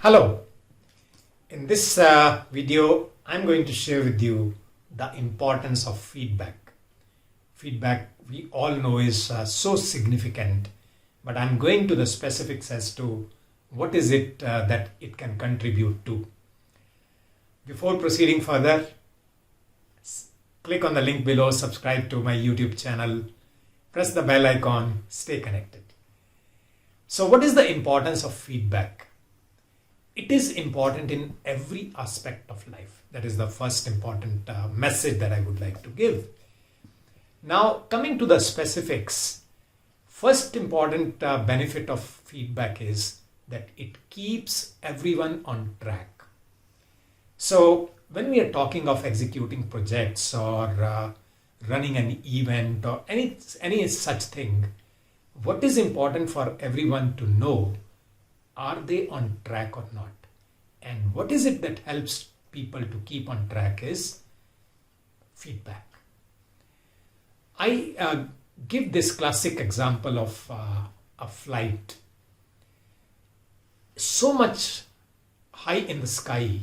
Hello, in this video I'm going to share with you the importance of feedback. Feedback we all know is so significant, but I'm going to the specifics as to what is it that it can contribute to. Before proceeding further, click on the link below, subscribe to my YouTube channel, press the bell icon, stay connected. So what is the importance of feedback? It is important in every aspect of life. That is the first important message that I would like to give. Now, coming to the specifics, first important benefit of feedback is that it keeps everyone on track. So, when we are talking of executing projects or running an event or any such thing, what is important for everyone to know? Are they on track or not? And what is it that helps people to keep on track is feedback. I give this classic example of a flight. So much high in the sky.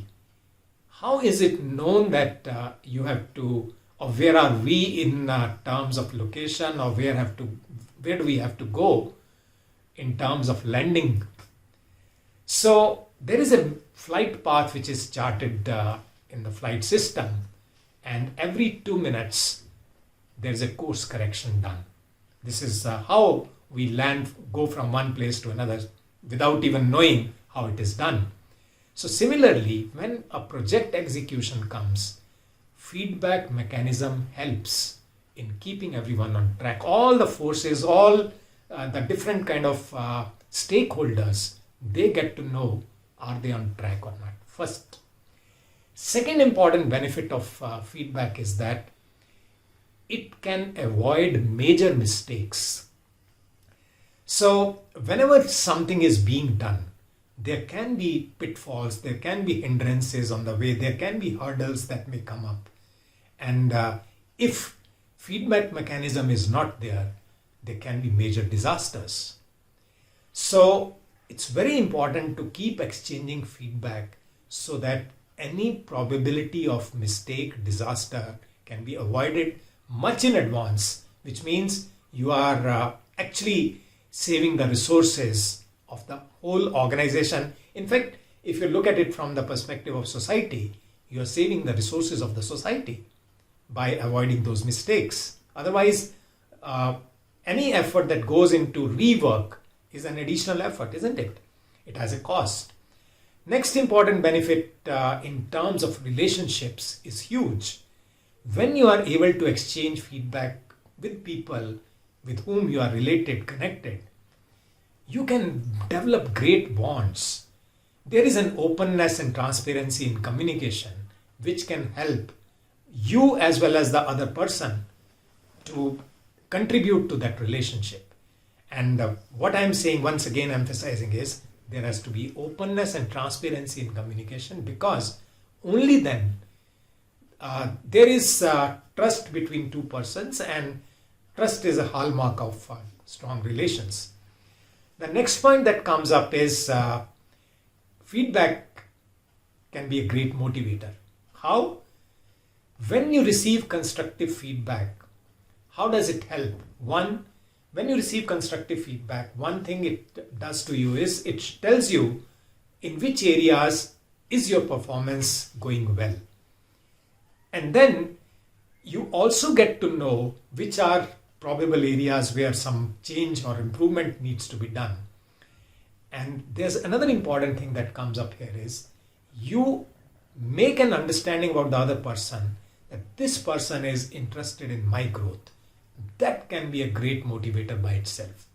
How is it known that you have to, or where are we in terms of location, or where do we have to go in terms of landing? So there is a flight path which is charted in the flight system, and every 2 minutes there is a course correction done. This is how we go from one place to another without even knowing how it is done. So similarly, when a project execution comes, feedback mechanism helps in keeping everyone on track. All the forces, all the different kind of stakeholders, they get to know, are they on track or not? First. Second important benefit of feedback is that it can avoid major mistakes. So whenever something is being done, there can be pitfalls, there can be hindrances on the way, there can be hurdles that may come up. And if feedback mechanism is not there, there can be major disasters. So it's very important to keep exchanging feedback so that any probability of mistake, disaster can be avoided much in advance, which means you are actually saving the resources of the whole organization. In fact, if you look at it from the perspective of society, you are saving the resources of the society by avoiding those mistakes. Otherwise, any effort that goes into rework is an additional effort, isn't it? It has a cost. Next important benefit in terms of relationships is huge. When you are able to exchange feedback with people with whom you are related, connected, you can develop great bonds. There is an openness and transparency in communication which can help you as well as the other person to contribute to that relationship. And what I'm saying, once again emphasizing, is there has to be openness and transparency in communication, because only then there is trust between two persons, and trust is a hallmark of strong relations. The next point that comes up is feedback can be a great motivator. How? When you receive constructive feedback, how does it help? One, when you receive constructive feedback, one thing it does to you is it tells you in which areas is your performance going well. And then you also get to know which are probable areas where some change or improvement needs to be done. And there's another important thing that comes up here is you make an understanding about the other person, that this person is interested in my growth. That can be a great motivator by itself.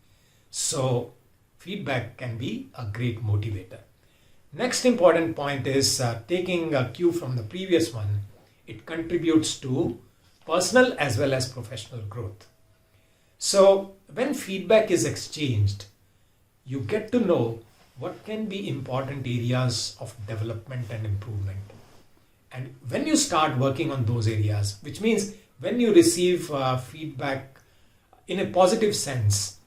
So feedback can be a great motivator. Next important point is taking a cue from the previous one. It contributes to personal as well as professional growth. So when feedback is exchanged, you get to know what can be important areas of development and improvement. And when you start working on those areas, which means when you receive feedback in a positive sense,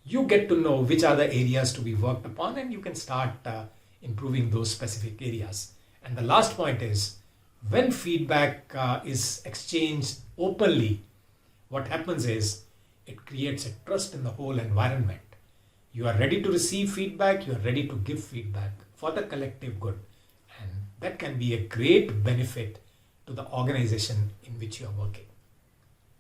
you get to know which are the areas to be worked upon, and you can start improving those specific areas. And the last point is, when feedback is exchanged openly, what happens is it creates a trust in the whole environment. You are ready to receive feedback, you are ready to give feedback for the collective good. And that can be a great benefit to the organization in which you are working.